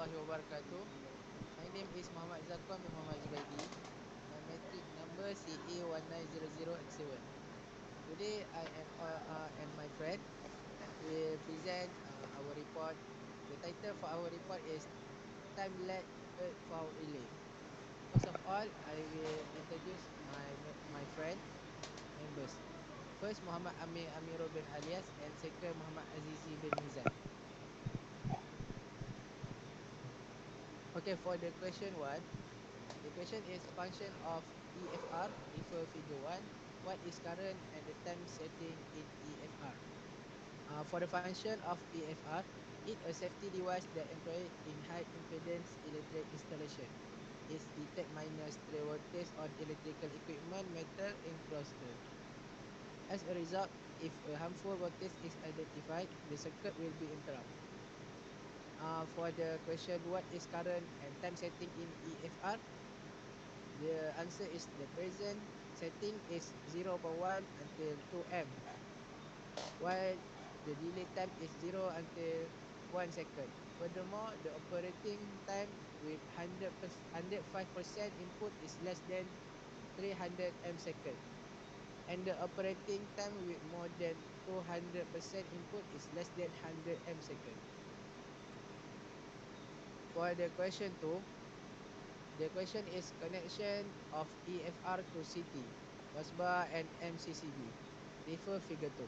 warahmatullahi wabarakatuh. My name is Muhammad Zakwan bin Muhammad Zubaidi. My matric number CA1900X7. Today I and my friend will present our report. The title for our report is Time Led Earth Foul Relay. First of all, I will introduce my friend members. First, Muhammad Amir Amirul bin Alias, and second Muhammad Azizi bin Mizan. Okay, for the question one, the question is function of EFR, refer figure 1. What is current and the time setting in EFR? For the function of EFR, it a safety device that employed in high impedance electric installation. It detect minus 3 voltage on electrical equipment, metal, enclosure. As a result, if a harmful voltage is identified, the circuit will be interrupted. For the question, what is current and time setting in EFR? The answer is the present setting is 0.1 until 2 m, while the delay time is 0 until 1 second. Furthermore, the operating time with 105% input is less than 300 m second, and the operating time with more than 200% input is less than 100 m second. For the question 2, the question is connection of EFR to CT, busbar and MCCB. Refer figure 2.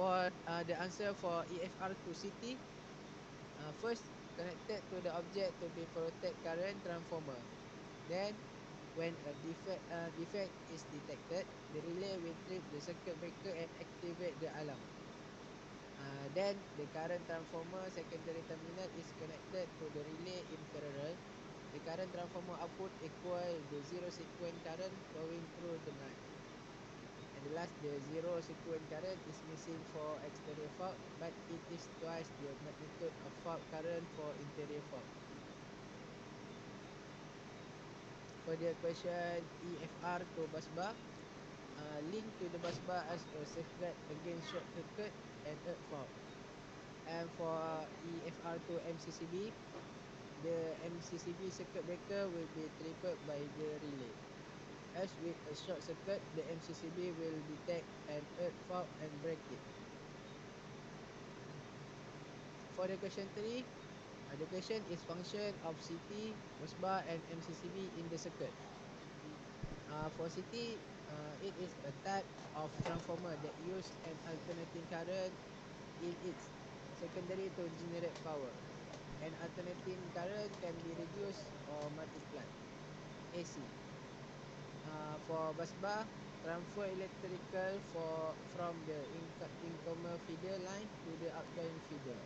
For the answer for EFR to CT, first connected to the object to be protect current transformer. Then, when a defect is detected, the relay will trip the circuit breaker and activate the alarm. Then the current transformer secondary terminal is connected to the relay in parallel. The current transformer output equal the zero sequence current flowing through the nut. And the last, the zero sequence current is missing for exterior fault, but it is twice the magnitude of fault current for interior fault. For the question EFR to busbar, link to the busbar as a safeguard against short circuit and earth fault. And for EFR to MCCB, the MCCB circuit breaker will be tripped by the relay. As with a short circuit, the MCCB will detect an earth fault and break it. For the question 3, the question is function of CT, busbar and MCCB in the circuit. For CT, it is a type of transformer that use an alternating current in its secondary to generate power. An alternating current can be reduced or multiplied. AC. For busbar, transfer electrical from the incomer feeder line to the outgoing feeder.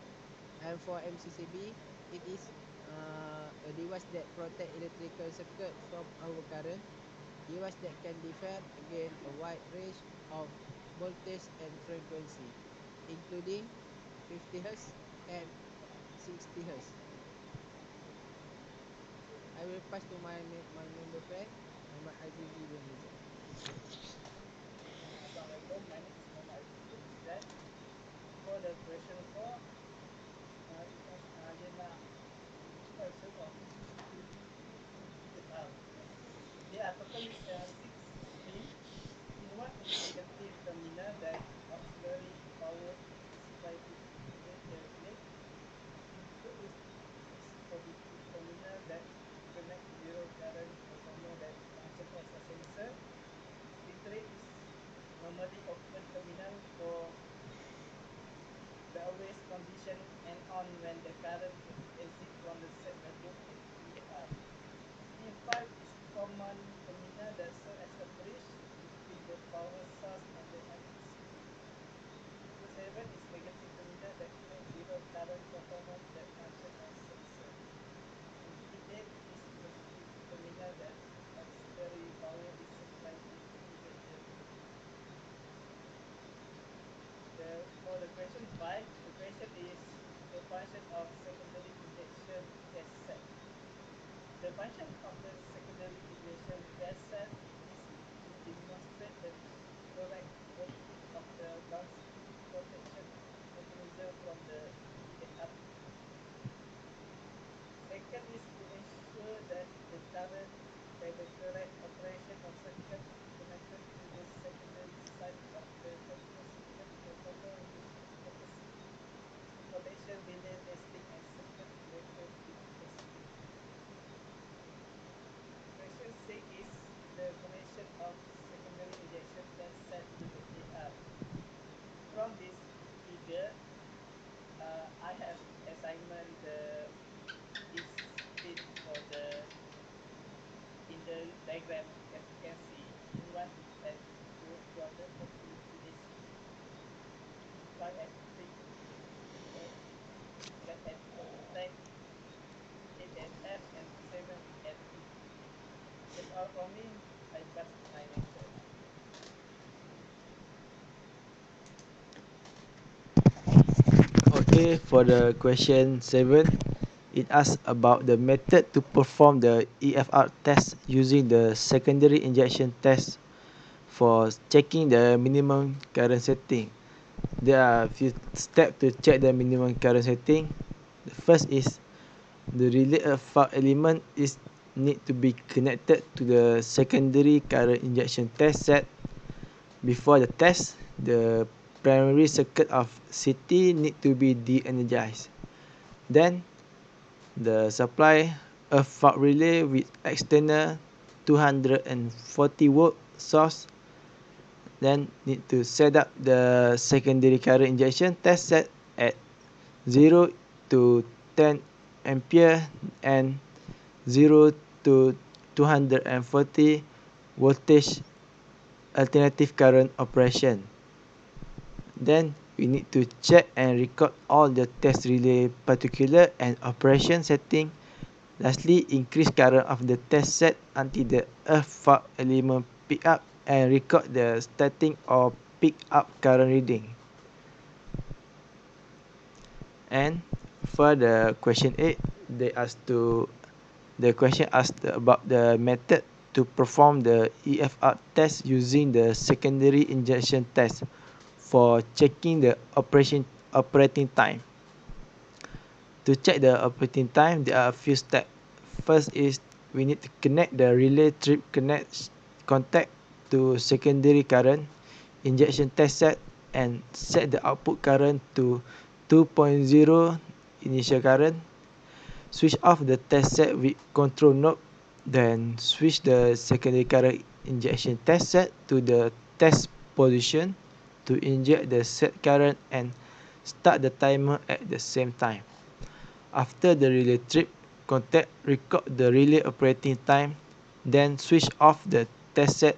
And for MCCB, it is a device that protect electrical circuit from overcurrent. Device that can defend against a wide range of voltage and frequency, including 50 Hz and 60 Hz. I will pass to my member friend, Muhammad Azizi bin Mizan. Assalamualaikum. My name is Muhammad Aziz bin Mizan. For the question 4, dia nak function of EFR. There are totally 6 pins. Pin 1 is negative terminal that auxiliary power is supplied to activate the relay. Pin 2 is positive terminal that connect zero current transformer that function as a sensor. Pin 3 is normally open terminal for the always condition and on when the current exit from the set value of EFR. Pin 5 is common terminal that serves as a bridge between the power source and the MCCB. Pin 7 is negative terminal that connects zero current transformer that function as sensor. And pin 8 is positive terminal that auxiliary power is supplied to activate the relay. For the question 5, the question is the function of secondary ignition test set. The function of the secondary ignition test set is to demonstrate the correct working of the downstream protection mechanism from the EFR. for me, I pass my answer. Okay, for the question 7, it asks about the method to perform the EFR test using the secondary injection test for checking the minimum current setting. There are a few steps to check the minimum current setting. The first is the relay FAR element is need to be connected to the secondary current injection test set. Before the test, the primary circuit of CT need to be de-energized. Then, the supply a FAR relay with external 240 volt source. Then need to set up the secondary current injection test set at 0 to 10 ampere and 0 to 240 voltage alternative current operation. Then we need to check and record all the test relay particular and operation setting. Lastly, increase current of the test set until the FAR element pick up and record the starting or pick up current reading. And for the question 8, the question asked about the method to perform the EFR test using the secondary injection test for checking the operating time. To check the operating time, there are a few steps. First is we need to connect the relay trip contact to secondary current injection test set and set the output current to 2.0 initial current. Switch off the test set with control knob, then switch the secondary current injection test set to the test position to inject the set current and start the timer at the same time. After the relay trip contact, record the relay operating time, then switch off the test set.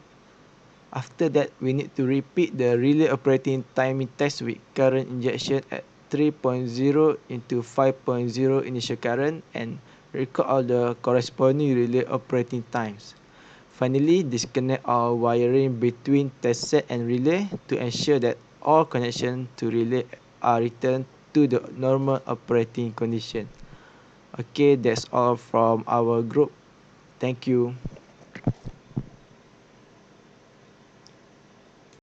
After that, we need to repeat the relay operating timing test with current injection at 3.0 into 5.0 initial current and record all the corresponding relay operating times. Finally, disconnect all wiring between test set and relay to ensure that all connections to relay are returned to the normal operating condition. Okay, that's all from our group. Thank you.